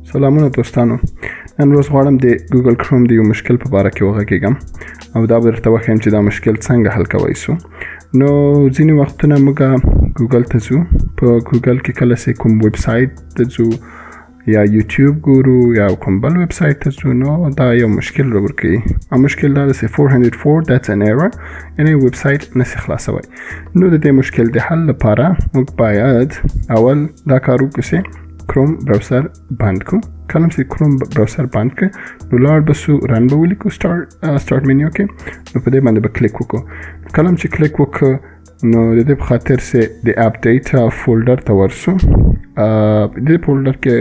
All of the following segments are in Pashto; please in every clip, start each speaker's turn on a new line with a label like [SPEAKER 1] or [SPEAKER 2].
[SPEAKER 1] سلامونه دوستانو. نن ورځ غواړم د ګوګل کروم د یو مشکل په باره کې وغږیږم او دا به درته وښیم چې دا مشکل څنګه حل کوی سو. نو ځینې وختونه موږ ګوګل ته ځو، په ګوګل کې کله چې کوم ویب سایټ ته ځو یا یوټیوب ګورو یا کوم بل ویب سایټ ته ځو، نو دا یو مشکل راورکوي. او مشکل دا ده چې 404 that's an error، یعنې ویب سایټ نسي خلاصوی. نو د دې مشکل د حل لپاره موږ باید اول دا کار وکړو چې کروم براوزر بند کو. کله چې کروم براوزر بند کړ نو لاړ بسو رن به ولیکو سٹارټ منیو کې، نو په دې باندې به کلیک وکړو. کله چې کلیک وکړو نو د دې په خاطر چې د اپ ډیټا فولډر ته ورسو، د فولډر کې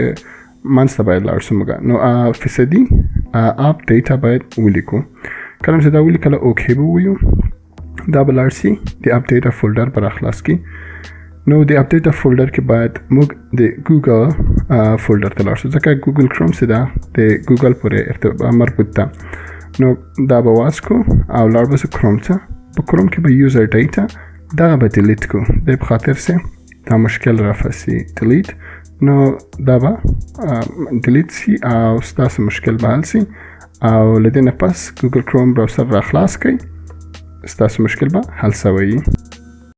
[SPEAKER 1] منځ ته باید لاړ شو موږ، نو فیصدي اپ ډیټا باید ولیکو. کله چې دا ولیکله اوکې به ووایو، دا به لاړ شي د اپ ډیټا فولډر به راخلاص کړي. نو د اپ ډیټا فولډر کې باید موږ د ګوګل فولډر ته لاړ شو، ځکه ګوګل کروم چې دا د ګوګل پورې مربوط ده. نو دا به واس کو او لاړ به سو کروم ته. په کروم کې به یوزر ډیټا دغه به ډیلیټ کو، د په خاطر چې دا مشکل رافسي ډیلیټ. نو دا به ډیلیټ سي او ستاسو مشکل به حل سي، او له دې نه پس ګوګل کروم براوزر را خلاص کړئ، ستاسو مشکل به حل سوی.